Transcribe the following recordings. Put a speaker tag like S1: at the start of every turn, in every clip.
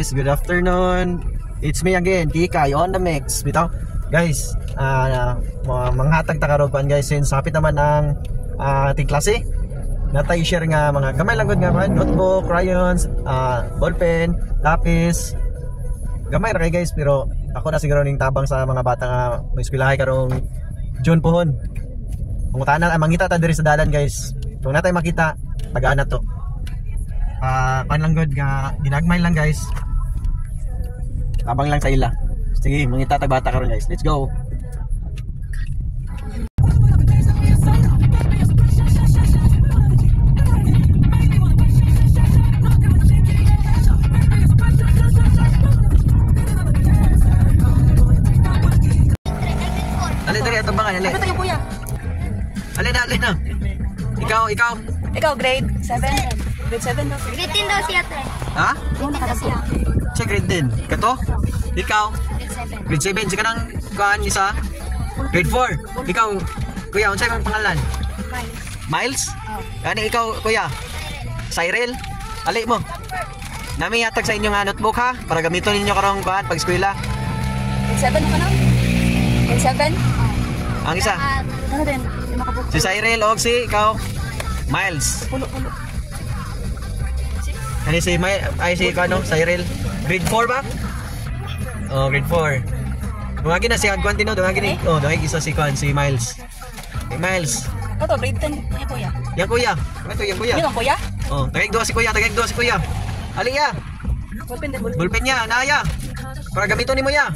S1: guys, good afternoon. It's me again, Kikay on the mix. Bitaw, guys, manghatag ta karon guys, since hapit naman ang ating klase. Natay share nga mga gamay lang gud nga notebook, crayons, ballpen, lapis. Gamay ra kay guys, pero ako na siguro ning tabang sa mga bata nga may eskwelahay karong June pohon. Mangutana mangita ta diri sa dalan guys. Kung natay makita, tagaan na to. Pan lang good nga ginagmay lang guys. Tabang lang sa ila. Sige, mangita tag bata karon guys. Let's go. Ali ato ba ali?
S2: Ano tayo kuya?
S1: Ali na. Ikaw
S2: Grade 7. Grade 7 daw.
S3: Grade 10 daw siya, tre.
S1: ha?
S3: Grade 10 daw siya.
S1: Check grade 10. Kato? Ikaw?
S3: Grade 7.
S1: Grade 7. Sige nang kuhaan isa? Grade 4. Ikaw, kuya, unsay mong pangalan? Miles? Ano ikaw, kuya? Cyril? Ali mo. Nami hatag sa inyong notebook ha, para gamiton ninyo karong kuhaan pag eskwela.
S2: Grade 7 ka na? Grade 7?
S1: Ang isa?
S2: Ano din?
S1: Si Cyril o si ikaw? Miles.
S2: Pulo.
S1: Ano si Cyril? Grade 4 ba? Oh, grade 4. Dumagi na si Agwantino, dumagi ni. Oh, dumagi isa si Miles. Hey, Miles.
S2: Ito, grade 10. Yan kuya.
S1: Yan kuya. Ito yan kuya.
S2: Yan ang kuya?
S1: Oh, tagay si kuya. Ali ya. Bulpen niya, naya. Para gamiton nimo ya.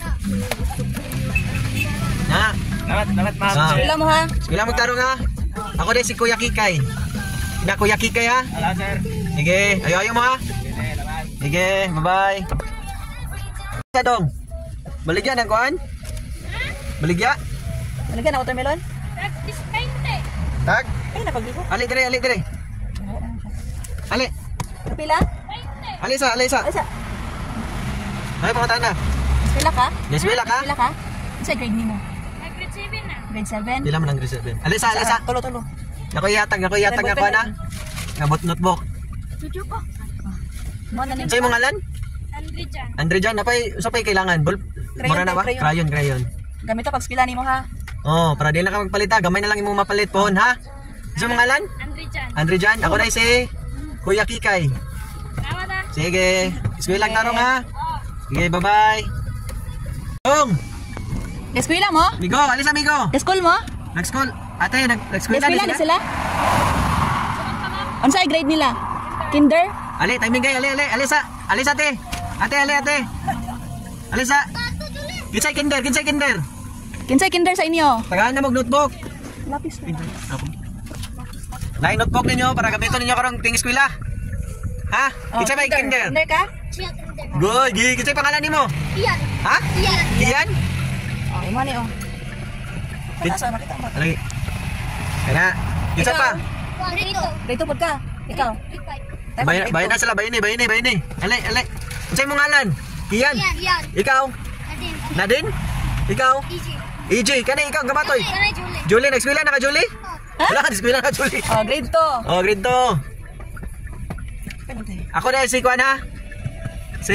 S1: Na.
S4: Salamat ma'am.
S2: Sila mo ha?
S1: Sige lang magtarong ha. Ako din si Kuya Kikay. Ina Kuya Kikay ha.
S4: Hello sir.
S1: Sige, ayo mo ha. Sige, bye-bye. Sa dong. Baligya ng kuan? Baligya?
S2: Nalagyan na watermelon?
S1: Tag?
S2: Ay, napagligo.
S1: Ali dire. Ali.
S2: Pila?
S1: Alisa.
S2: Alisa.
S1: Ay, pangataan na.
S2: Pila ka?
S1: Yes, pila ka?
S2: Pila ka? Sa grade ni mo? Grade 7?
S1: Pila man ang grade 7. Alisa.
S2: Tulo.
S1: Nakoyatag nga kuha na. Nga notebook.
S3: Tuju ko.
S2: Mo na ni.
S1: Sa'yo mong ngalan? Andre Jan, sa pa'y kailangan? Mura na ba? Crayon.
S2: Gamit to pag spila ni mo ha.
S1: Oh, para di na ka magpalita. Gamay na lang imong mapalit pohon ha. Sa'yo mong ngalan? Andre Jan. Ako na si Kuya Kikay. Sige. Eskwela lang tarong ha. Sige, bye-bye. Dong!
S2: Eskwela mo?
S1: Migo, alis amigo.
S2: School mo?
S1: Nag-school. Ate, nag-school
S2: Eskwela ni sila? Unsa grade nila? Kinder?
S1: Ali, timing kay, alisa ate. Ate. Alisa. Kinsay kinder.
S2: Kinsay kinder sa inyo?
S1: Tagahan na mag-notebook.
S2: Lapis na.
S1: Nai notebook ninyo para gamiton ninyo karong ting eskwela. Ha? Kinsay ba kinder?
S2: Kinder ka?
S1: Good. Kinsay pangalan nimo?
S3: Iyan.
S1: Ha? Iyan?
S2: Oh, imo ni oh. Asa makita mo?
S1: Lagi. Kaya, kinsay pa?
S2: Grade 2 pud ka. Ikaw.
S1: Bayan na sila, bayan ni. Ali. Kinsay mong ngalan? Iyan.
S3: Iyan.
S1: Ikaw? Nadine? Ikaw? EJ, kanay ikaw gamatoy. Julie, nag-eskwela na ka Julie? Wala ka eskwela na Julie.
S2: Oh, grade 2.
S1: Oh, grade 2. Ako na si Kuan ha. Si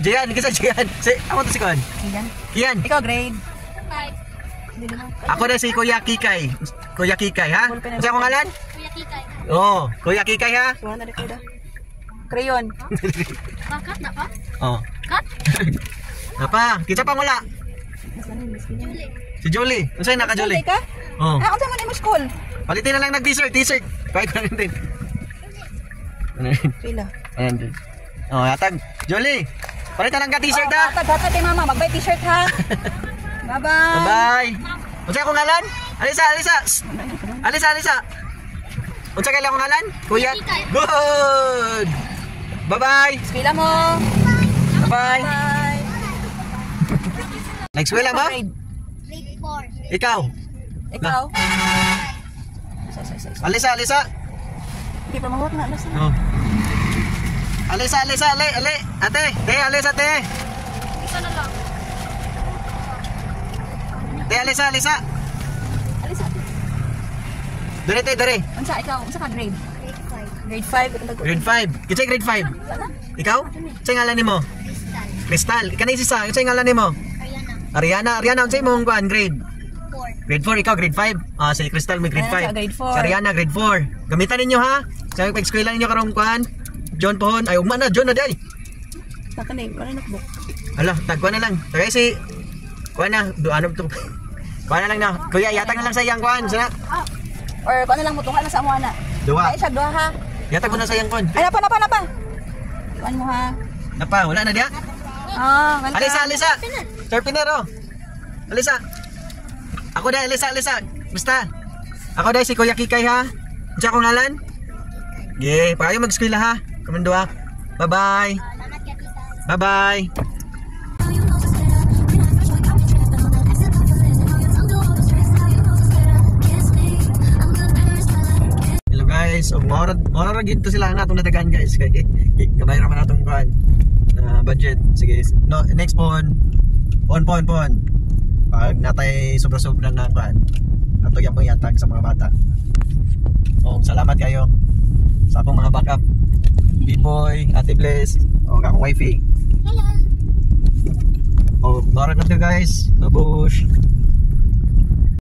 S1: Jian, ako to si Kuan. Kian.
S2: Ikaw grade.
S1: Ako na si Kuya Kikay. Ha? Kasi ako ngalan?
S3: Kuya Kikay.
S1: Oh, Kuya Kikay ha.
S2: Suwan na dito. Crayon.
S3: Bakat na pa?
S1: Oh.
S3: Kat?
S1: Napa, kita pa wala. Si Julie. Unsay naka Julie?
S2: Ka?
S1: Oh.
S2: Ah, unsa man imo school?
S1: Palitin na lang nag-t-shirt. Kahit ko din.
S2: Pila.
S1: Ayan. Oh, hatag. Julie. Palitan lang ka t-shirt ha.
S2: Hatag kay mama, magbay t-shirt ha. Bye-bye.
S1: Bye-bye. Unsa akong ngalan? Alisa. Unsa kay akong ngalan? Kuya. Good. Bye-bye.
S2: Eskwela mo.
S1: Bye-bye.
S2: Bye.
S1: Nag-eskwela mo?
S3: Grade 4.
S1: Ikaw. Alisa.
S2: Di pa mahot na nasa.
S1: Oh. Alisa, ali. Ate. Alisa, ate.
S3: Isa na lang.
S1: Alisa.
S2: Alisa.
S1: Dere.
S2: Unsa ikaw? Unsa ka grade?
S3: Grade
S2: Grade 5.
S1: Grade 5. Kitsa grade 5. Ikaw? Kitsa ngalan nimo?
S3: Crystal.
S1: Crystal. Kanay si sa, kitsa ngalan nimo?
S3: Ariana.
S1: Ariana, unsay imong kuan grade?
S3: 4.
S1: Grade 4, ikaw grade 5. Ah, si Crystal may grade 5.
S2: Ariana sa grade 4.
S1: Si Ariana grade 4. Gamitan ninyo ha. Sa pag-eskwela ninyo karong kuan. John pohon. Ay, ugma na, John na day.
S2: Nakanig, wala notebook.
S1: Hala, tagkuan na lang. Tagay si kuan na, ano to? Kuan na lang na. Kuya, yatag na lang sa iyang kuan. Sana.
S2: Or kung ano lang mo, tunga na sa amo na.
S1: Duwa.
S2: Ay, siya, duha ha.
S1: Yatag mo na sa iyang kuan.
S2: Ay, napa. Kuan mo ha.
S1: Napa, wala na dia.
S2: Welcome.
S1: Alisa. Sir Pinero. Alisa. Ako dai, Alisa. Basta. Ako dai si Kuya Kikay ha. Unsa ko ngalan? Ge, payo mag-eskwela ha. Kamando ha. Bye-bye.
S3: Salamat ka, tita.
S1: Bye-bye. Hello guys, mora ra gid to sila natong natagaan guys kay kamay ra man natong kuan budget. Sige, no, next pon. Pag natay sobra-sobra na kuan. Ato gyapon yatag sa mga bata. Oh, salamat kayo sa akong mga backup. B-boy, Ate Bless, o kakong wifey.
S3: Hello.
S1: Oh, mora na to guys. Babush.